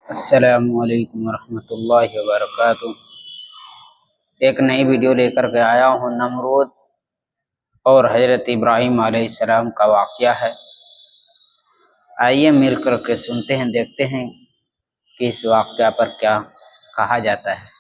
السلام علیکم ورحمۃ اللہ وبرکاتہ۔ ایک نئی ویڈیو لے کر کے آیا ہوں۔ نمرود اور حضرت ابراہیم علیہ السلام کا واقعہ ہے۔ آئیے مل کر کے سنتے ہیں، دیکھتے ہیں کہ اس واقعہ پر کیا کہا جاتا ہے۔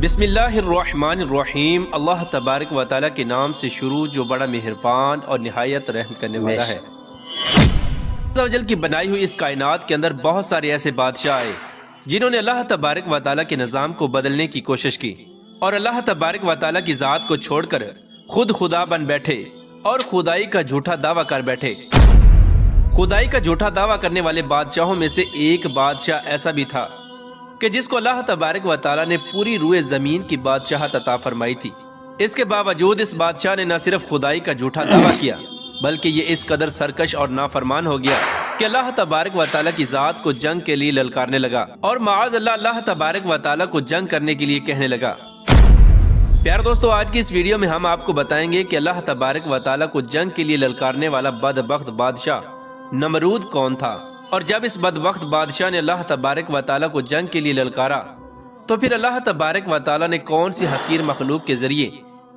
بسم اللہ الرحمن الرحیم۔ اللہ تبارک و تعالیٰ کے نام سے شروع جو بڑا مہربان اور نہایت رحم کرنے والا ہے۔ اللہ عز و جل کی بنائی ہوئی اس کائنات کے اندر بہت سارے ایسے بادشاہ آئے جنہوں نے اللہ تبارک و تعالیٰ کے نظام کو بدلنے کی کوشش کی، اور اللہ تبارک و تعالیٰ کی ذات کو چھوڑ کر خود خدا بن بیٹھے اور خدائی کا جھوٹا دعویٰ کر بیٹھے۔ خدائی کا جھوٹا دعویٰ کرنے والے بادشاہوں میں سے ایک بادشاہ ایسا بھی تھا کہ جس کو اللہ تبارک و تعالیٰ نے پوری روئے زمین کی بادشاہت عطا فرمائی تھی۔ اس کے باوجود اس بادشاہ نے نہ صرف خدائی کا جھوٹا دعویٰ کیا، بلکہ یہ اس قدر سرکش اور نافرمان ہو گیا کہ اللہ تبارک و تعالیٰ کی ذات کو جنگ کے لیے للکارنے لگا، اور معاذ اللہ تبارک و تعالیٰ کو جنگ کرنے کے لیے کہنے لگا۔ پیار دوستو، آج کی اس ویڈیو میں ہم آپ کو بتائیں گے کہ اللہ تبارک و تعالیٰ کو جنگ کے لیے للکارنے والا بدبخت بادشاہ نمرود کون تھا، اور جب اس بدبخت بادشاہ نے اللہ تبارک و تعالیٰ کو جنگ کے لیے للکارا تو پھر اللہ تبارک و تعالیٰ نے کون سی حقیر مخلوق کے ذریعے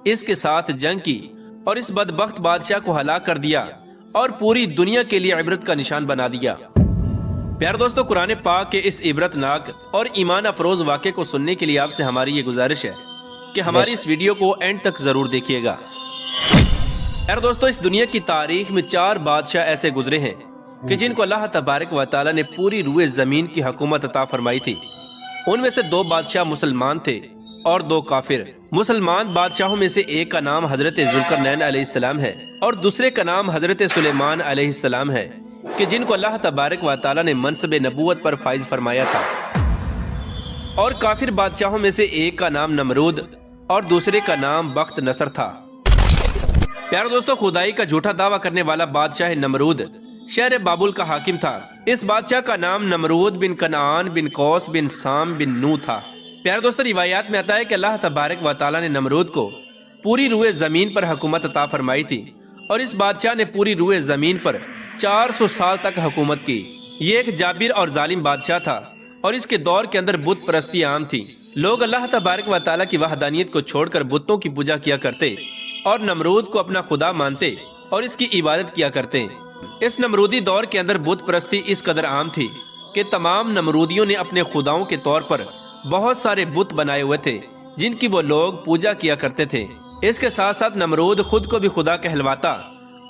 اس کے ساتھ جنگ کی اور اس بدبخت بادشاہ کو ہلاک کر دیا اور پوری دنیا کے لیے عبرت کا نشان بنا دیا۔ پیار دوستو، قرآن پاک کے اس عبرت ناک اور ایمان افروز واقعے کو سننے کے لیے آپ سے ہماری یہ گزارش ہے کہ ہماری اس ویڈیو کو اینڈ تک ضرور دیکھیے گا۔ پیار دوستو، اس دنیا کی تاریخ میں 4 بادشاہ ایسے گزرے ہیں کہ جن کو اللہ تبارک و تعالیٰ نے پوری روئے زمین کی حکومت عطا فرمائی تھی۔ ان میں سے 2 بادشاہ مسلمان تھے اور 2 کافر۔ مسلمان بادشاہوں میں سے ایک کا نام حضرت ذوالقرنین علیہ السلام ہے اور دوسرے کا نام حضرت سلیمان علیہ السلام ہے، کہ جن کو اللہ تبارک و تعالیٰ نے منصب نبوت پر فائز فرمایا تھا۔ اور کافر بادشاہوں میں سے ایک کا نام نمرود اور دوسرے کا نام بخت نصر تھا۔ پیارے دوستو، خدائی کا جھوٹا دعویٰ کرنے والا بادشاہ نمرود شہر بابل کا حاکم تھا۔ اس بادشاہ کا نام نمرود بن کنعان بن قوس بن سام بن نو تھا۔ پیارے دوستو، روایات میں آتا ہے کہ اللہ تبارک و تعالیٰ نے نمرود کو پوری روئے زمین پر حکومت عطا فرمائی تھی، اور اس بادشاہ نے پوری روئے زمین پر 400 سال تک حکومت کی۔ یہ ایک جابر اور ظالم بادشاہ تھا، اور اس کے دور کے اندر بت پرستی عام تھی۔ لوگ اللہ تبارک و تعالیٰ کی وحدانیت کو چھوڑ کر بتوں کی پوجا کیا کرتے اور نمرود کو اپنا خدا مانتے اور اس کی عبادت کیا کرتے۔ اس نمرودی دور کے اندر بت پرستی اس قدر عام تھی کہ تمام نمرودیوں نے اپنے خداؤں کے طور پر بہت سارے بت بنائے ہوئے تھے جن کی وہ لوگ پوجا کیا کرتے تھے۔ اس کے ساتھ ساتھ نمرود خود کو بھی خدا کہلواتا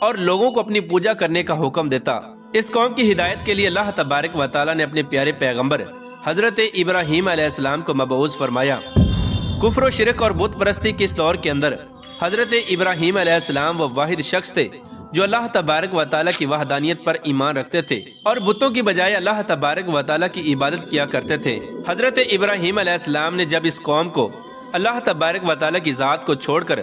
اور لوگوں کو اپنی پوجا کرنے کا حکم دیتا۔ اس قوم کی ہدایت کے لیے اللہ تبارک و تعالیٰ نے اپنے پیارے پیغمبر حضرت ابراہیم علیہ السلام کو مبعوث فرمایا۔ کفر و شرک اور بت پرستی کے اس دور کے اندر حضرت ابراہیم علیہ السلام وہ واحد شخص تھے جو اللہ تبارک و تعالیٰ کی وحدانیت پر ایمان رکھتے تھے اور بتوں کی بجائے اللہ تبارک و تعالیٰ کی عبادت کیا کرتے تھے۔ حضرت ابراہیم علیہ السلام نے جب اس قوم کو اللہ تبارک و تعالیٰ کی ذات کو چھوڑ کر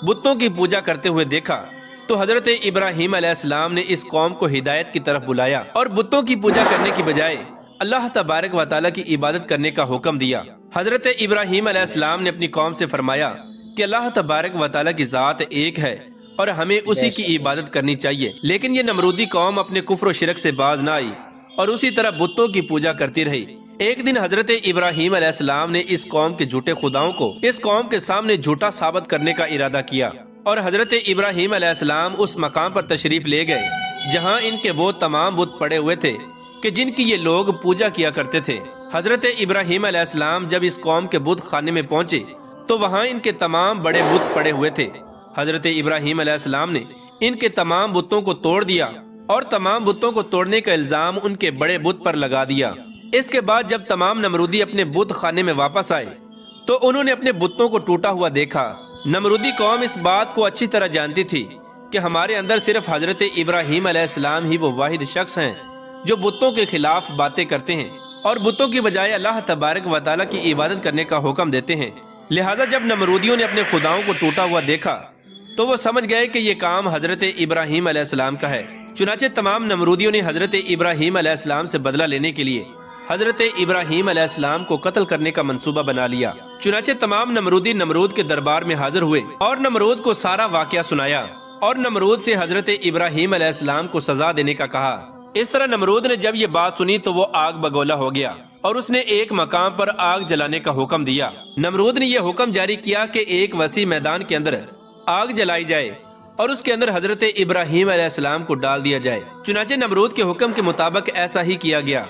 بتوں کی پوجا کرتے ہوئے دیکھا تو حضرت ابراہیم علیہ السلام نے اس قوم کو ہدایت کی طرف بلایا اور بتوں کی پوجا کرنے کی بجائے اللہ تبارک و تعالیٰ کی عبادت کرنے کا حکم دیا۔ حضرت ابراہیم علیہ السلام نے اپنی قوم سے فرمایا کہ اللہ تبارک و تعالیٰ کی ذات ایک ہے اور ہمیں اسی کی عبادت کرنی چاہیے، لیکن یہ نمرودی قوم اپنے کفر و شرک سے باز نہ آئی اور اسی طرح بتوں کی پوجا کرتی رہی۔ ایک دن حضرت ابراہیم علیہ السلام نے اس قوم کے جھوٹے خداؤں کو اس قوم کے سامنے جھوٹا ثابت کرنے کا ارادہ کیا، اور حضرت ابراہیم علیہ السلام اس مقام پر تشریف لے گئے جہاں ان کے وہ تمام بت پڑے ہوئے تھے کہ جن کی یہ لوگ پوجا کیا کرتے تھے۔ حضرت ابراہیم علیہ السلام جب اس قوم کے بت خانے میں پہنچے تو وہاں ان کے تمام بڑے بت پڑے ہوئے تھے۔ حضرت ابراہیم علیہ السلام نے ان کے تمام بتوں کو توڑ دیا اور تمام بتوں کو توڑنے کا الزام ان کے بڑے بت پر لگا دیا۔ اس کے بعد جب تمام نمرودی اپنے بت خانے میں واپس آئے تو انہوں نے اپنے بتوں کو ٹوٹا ہوا دیکھا۔ نمرودی قوم اس بات کو اچھی طرح جانتی تھی کہ ہمارے اندر صرف حضرت ابراہیم علیہ السلام ہی وہ واحد شخص ہیں جو بتوں کے خلاف باتیں کرتے ہیں اور بتوں کی بجائے اللہ تبارک و تعالیٰ کی عبادت کرنے کا حکم دیتے ہیں۔ لہٰذا جب نمرودیوں نے اپنے خداؤں کو ٹوٹا ہوا دیکھا تو وہ سمجھ گئے کہ یہ کام حضرت ابراہیم علیہ السلام کا ہے۔ چنانچہ تمام نمرودیوں نے حضرت ابراہیم علیہ السلام سے بدلہ لینے کے لیے حضرت ابراہیم علیہ السلام کو قتل کرنے کا منصوبہ بنا لیا۔ چنانچہ تمام نمرودی نمرود کے دربار میں حاضر ہوئے اور نمرود کو سارا واقعہ سنایا اور نمرود سے حضرت ابراہیم علیہ السلام کو سزا دینے کا کہا۔ اس طرح نمرود نے جب یہ بات سنی تو وہ آگ بگولا ہو گیا اور اس نے ایک مقام پر آگ جلانے کا حکم دیا۔ نمرود نے یہ حکم جاری کیا کہ ایک وسیع میدان کے اندر آگ جلائی جائے اور اس کے اندر حضرت ابراہیم علیہ السلام کو ڈال دیا جائے۔ چنانچہ نمرود کے حکم کے مطابق ایسا ہی کیا گیا۔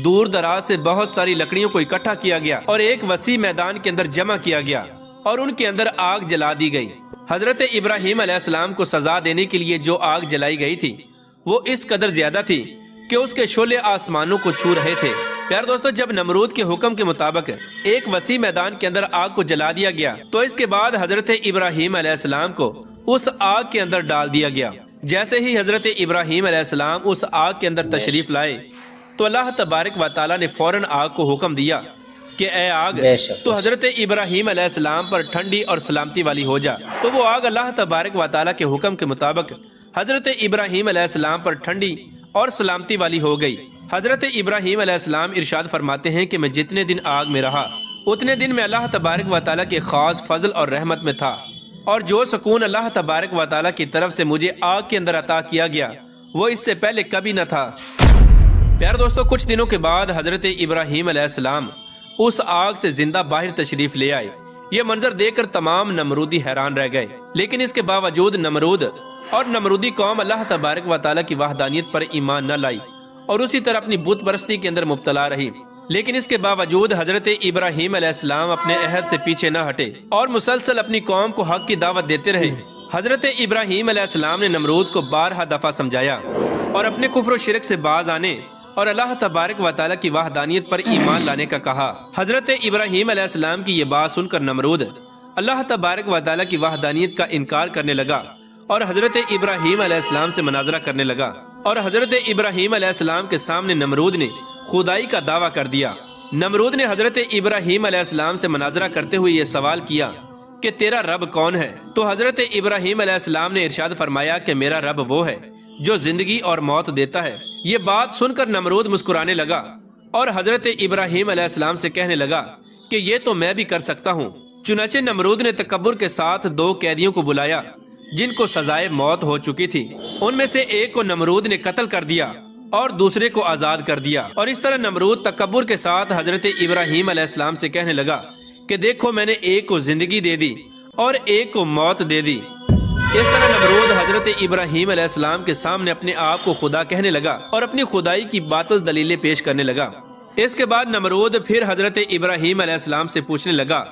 دور دراز سے بہت ساری لکڑیوں کو اکٹھا کیا گیا اور ایک وسیع میدان کے اندر جمع کیا گیا اور ان کے اندر آگ جلا دی گئی۔ حضرت ابراہیم علیہ السلام کو سزا دینے کے لیے جو آگ جلائی گئی تھی وہ اس قدر زیادہ تھی کہ اس کے شعلے آسمانوں کو چھو رہے تھے۔ پیار دوستو، جب نمرود کے حکم کے مطابق ایک وسیع میدان کے اندر آگ کو جلا دیا گیا تو اس کے بعد حضرت ابراہیم علیہ السلام کو اس آگ کے اندر ڈال دیا گیا۔ جیسے ہی حضرت ابراہیم علیہ السلام اس آگ کے اندر تشریف لائے تو اللہ تبارک و تعالیٰ نے فوراً آگ کو حکم دیا کہ اے آگ تو حضرت ابراہیم علیہ السلام پر ٹھنڈی اور سلامتی والی ہو جا۔ تو وہ آگ اللہ تبارک و تعالیٰ کے حکم کے مطابق حضرت ابراہیم علیہ السلام پر ٹھنڈی اور سلامتی والی ہو گئی۔ حضرت ابراہیم علیہ السلام ارشاد فرماتے ہیں کہ میں جتنے دن آگ میں رہا اتنے دن میں اللہ تبارک و تعالیٰ کے خاص فضل اور رحمت میں تھا، اور جو سکون اللہ تبارک و تعالیٰ کی طرف سے مجھے آگ کے اندر عطا کیا گیا وہ اس سے پہلے کبھی نہ تھا۔ پیار دوستو، کچھ دنوں کے بعد حضرت ابراہیم علیہ السلام اس آگ سے زندہ باہر تشریف لے آئے۔ یہ منظر دیکھ کر تمام نمرودی حیران رہ گئے، لیکن اس کے باوجود نمرود اور نمرودی قوم اللہ تبارک و تعالیٰ کی وحدانیت پر ایمان نہ لائی اور اسی طرح اپنی بت پرستی کے اندر مبتلا رہی۔ لیکن اس کے باوجود حضرت ابراہیم علیہ السلام اپنے عہد سے پیچھے نہ ہٹے اور مسلسل اپنی قوم کو حق کی دعوت دیتے رہے۔ حضرت ابراہیم علیہ السلام نے نمرود کو بارہا دفعہ سمجھایا اور اپنے کفر و شرک سے باز آنے اور اللہ تبارک و تعالیٰ کی وحدانیت پر ایمان لانے کا کہا۔ حضرت ابراہیم علیہ السلام کی یہ بات سن کر نمرود اللہ تبارک و تعالیٰ کی وحدانیت کا انکار کرنے لگا اور حضرت ابراہیم علیہ السلام سے مناظرہ کرنے لگا، اور حضرت ابراہیم علیہ السلام کے سامنے نمرود نے خدائی کا دعویٰ کر دیا۔ نمرود نے حضرت ابراہیم علیہ السلام سے مناظرہ کرتے ہوئے یہ سوال کیا کہ تیرا رب کون ہے؟ تو حضرت ابراہیم علیہ السلام نے ارشاد فرمایا کہ میرا رب وہ ہے جو زندگی اور موت دیتا ہے۔ یہ بات سن کر نمرود مسکرانے لگا اور حضرت ابراہیم علیہ السلام سے کہنے لگا کہ یہ تو میں بھی کر سکتا ہوں۔ چنانچہ نمرود نے تکبر کے ساتھ 2 قیدیوں کو بلایا جن کو سزائے موت ہو چکی تھی۔ ان میں سے ایک کو نمرود نے قتل کر دیا اور دوسرے کو آزاد کر دیا، اور اس طرح نمرود تکبر کے ساتھ حضرت ابراہیم علیہ السلام سے کہنے لگا کہ دیکھو میں نے ایک کو زندگی دے دی اور ایک کو موت دے دی۔ اس طرح نمرود حضرت ابراہیم علیہ السلام کے سامنے اپنے آپ کو خدا کہنے لگا اور اپنی خدائی کی باطل دلیلیں پیش کرنے لگا۔ اس کے بعد نمرود پھر حضرت ابراہیم علیہ السلام سے پوچھنے لگا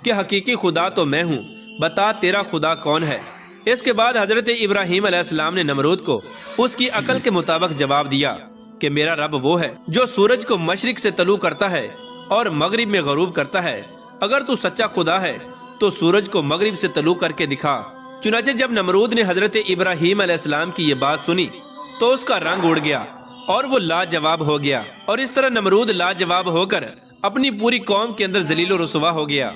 کہ حقیقی خدا تو میں ہوں، بتا تیرا خدا کون ہے؟ اس کے بعد حضرت ابراہیم علیہ السلام نے نمرود کو اس کی عقل کے مطابق جواب دیا کہ میرا رب وہ ہے جو سورج کو مشرق سے طلوع کرتا ہے اور مغرب میں غروب کرتا ہے۔ اگر تو سچا خدا ہے تو سورج کو مغرب سے طلوع کر کے دکھا۔ چنانچہ جب نمرود نے حضرت ابراہیم علیہ السلام کی یہ بات سنی تو اس کا رنگ اڑ گیا اور وہ لاجواب ہو گیا، اور اس طرح نمرود لاجواب ہو کر اپنی پوری قوم کے اندر ذلیل و رسوا ہو گیا۔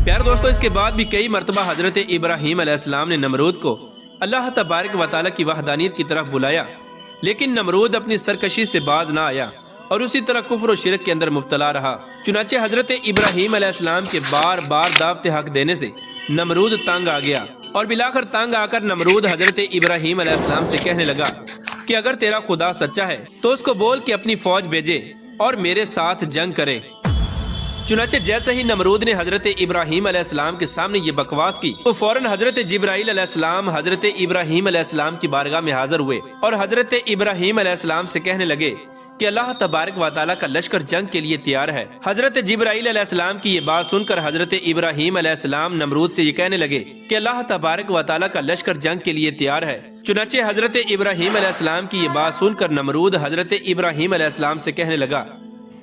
پیار دوستو، اس کے بعد بھی کئی مرتبہ حضرت ابراہیم علیہ السلام نے نمرود کو اللہ تبارک و تعالیٰ کی وحدانیت کی طرف بلایا، لیکن نمرود اپنی سرکشی سے باز نہ آیا اور اسی طرح کفر و شرک کے اندر مبتلا رہا۔ چنانچہ حضرت ابراہیم علیہ السلام کے بار بار دعوت حق دینے سے نمرود تنگ آ گیا، اور بلاخر تنگ آ کر نمرود حضرت ابراہیم علیہ السلام سے کہنے لگا کہ اگر تیرا خدا سچا ہے تو اس کو بول کہ اپنی فوج بھیجے اور میرے ساتھ جنگ کرے۔ چنانچہ جیسے ہی نمرود نے حضرت ابراہیم علیہ السلام کے سامنے یہ بکواس کی تو فوراً حضرت جبرائیل علیہ السلام حضرت ابراہیم علیہ السلام کی بارگاہ میں حاضر ہوئے اور حضرت ابراہیم علیہ السلام سے کہنے لگے کہ اللہ تبارک و تعالیٰ کا لشکر جنگ کے لیے تیار ہے۔ حضرت جبرائیل علیہ السلام کی یہ بات سن کر حضرت ابراہیم علیہ السلام نمرود سے یہ کہنے لگے کہ اللہ تبارک و تعالیٰ کا لشکر جنگ کے لیے تیار ہے۔ چنانچہ حضرت ابراہیم علیہ السلام کی یہ بات سن کر نمرود حضرت ابراہیم علیہ السلام سے کہنے لگا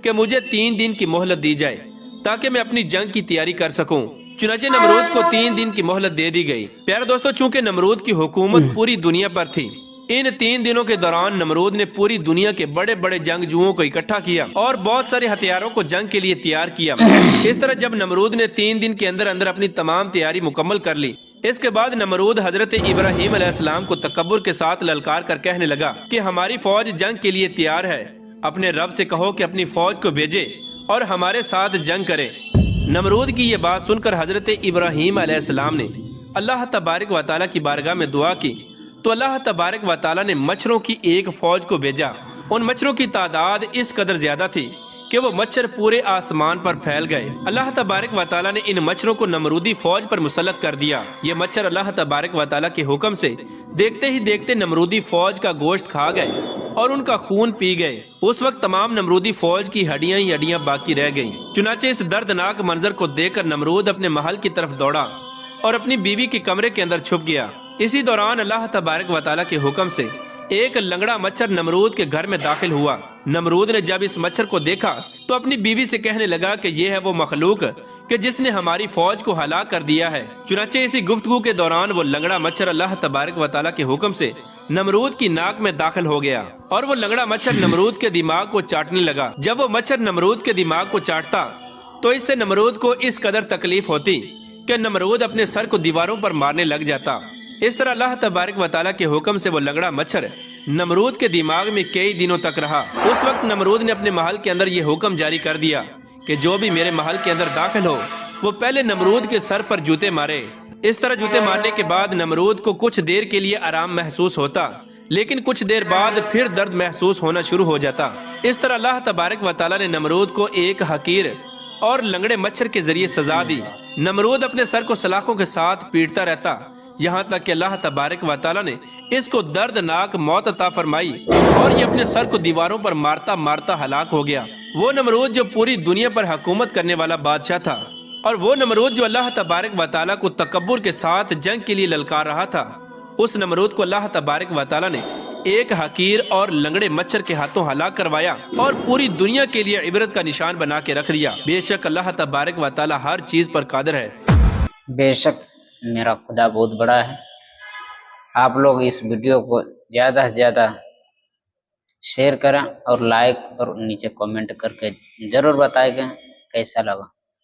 کہ مجھے 3 دن کی مہلت دی جائے تاکہ میں اپنی جنگ کی تیاری کر سکوں۔ چنانچہ نمرود کو 3 دن کی مہلت دے دی گئی۔ پیارے دوستو، چونکہ نمرود کی حکومت پوری دنیا پر تھی، ان 3 دنوں کے دوران نمرود نے پوری دنیا کے بڑے بڑے جنگجوؤں کو اکٹھا کیا اور بہت سارے ہتھیاروں کو جنگ کے لیے تیار کیا۔ اس طرح جب نمرود نے 3 دن کے اندر اندر اپنی تمام تیاری مکمل کر لی، اس کے بعد نمرود حضرت ابراہیم علیہ السلام کو تکبر کے ساتھ للکار کر کہنے لگا کہ ہماری فوج جنگ کے لیے تیار ہے اپنے رب سے کہو کہ اپنی فوج کو بھیجے اور ہمارے ساتھ جنگ کرے۔ نمرود کی یہ بات سن کر حضرت ابراہیم علیہ السلام نے اللہ تبارک و تعالیٰ کی بارگاہ میں دعا کی تو اللہ تبارک و تعالیٰ نے مچھروں کی ایک فوج کو بھیجا۔ ان مچھروں کی تعداد اس قدر زیادہ تھی کہ وہ مچھر پورے آسمان پر پھیل گئے۔ اللہ تبارک و تعالیٰ نے ان مچھروں کو نمرودی فوج پر مسلط کر دیا۔ یہ مچھر اللہ تبارک و تعالیٰ کے حکم سے دیکھتے ہی دیکھتے نمرودی فوج کا گوشت کھا گئے اور ان کا خون پی گئے۔ اس وقت تمام نمرودی فوج کی ہڈیاں ہی ہڈیاں باقی رہ گئیں۔ چنانچہ اس دردناک منظر کو دیکھ کر نمرود اپنے محل کی طرف دوڑا اور اپنی بیوی کے کمرے کے اندر چھپ گیا۔ اسی دوران اللہ تبارک و تعالیٰ کے حکم سے ایک لنگڑا مچھر نمرود کے گھر میں داخل ہوا۔ نمرود نے جب اس مچھر کو دیکھا تو اپنی بیوی سے کہنے لگا کہ یہ ہے وہ مخلوق کہ جس نے ہماری فوج کو ہلاک کر دیا ہے۔ چنانچہ اسی گفتگو کے دوران وہ لنگڑا مچھر اللہ تبارک و تعالیٰ کے حکم سے نمرود کی ناک میں داخل ہو گیا اور وہ لنگڑا مچھر نمرود کے دماغ کو چاٹنے لگا۔ جب وہ مچھر نمرود کے دماغ کو چاٹتا تو اس سے نمرود کو اس قدر تکلیف ہوتی کہ نمرود اپنے سر کو دیواروں پر مارنے لگ جاتا۔ اس طرح اللہ تبارک و تعالیٰ کے حکم سے وہ لنگڑا مچھر نمرود کے دماغ میں کئی دنوں تک رہا۔ اس وقت نمرود نے اپنے محل کے اندر یہ حکم جاری کر دیا کہ جو بھی میرے محل کے اندر داخل ہو وہ پہلے نمرود کے سر پر جوتے مارے۔ اس طرح جوتے مارنے کے بعد نمرود کو کچھ دیر کے لیے آرام محسوس ہوتا، لیکن کچھ دیر بعد پھر درد محسوس ہونا شروع ہو جاتا۔ اس طرح اللہ تبارک و تعالیٰ نے نمرود کو ایک حقیر اور لنگڑے مچھر کے ذریعے سزا دی۔ نمرود اپنے سر کو سلاخوں کے ساتھ پیٹتا رہتا یہاں تک کہ اللہ تبارک و تعالیٰ نے اس کو دردناک موت عطا فرمائی اور یہ اپنے سر کو دیواروں پر مارتا مارتا ہلاک ہو گیا۔ وہ نمرود جو پوری دنیا پر حکومت کرنے والا بادشاہ تھا اور وہ نمرود جو اللہ تبارک و تعالیٰ کو تکبر کے ساتھ جنگ کے لیے للکار رہا تھا، اس نمرود کو اللہ تبارک و تعالیٰ نے ایک حقیر اور لنگڑے مچھر کے ہاتھوں ہلاک کروایا اور پوری دنیا کے لیے عبرت کا نشان بنا کے رکھ دیا۔ بے شک اللہ تبارک و تعالیٰ ہر چیز پر قادر ہے۔ بے شک میرا خدا بہت بڑا ہے۔ آپ لوگ اس ویڈیو کو زیادہ سے زیادہ شیئر کریں اور لائک اور نیچے کامنٹ کر کے ضرور بتائیں کہ کیسا لگا۔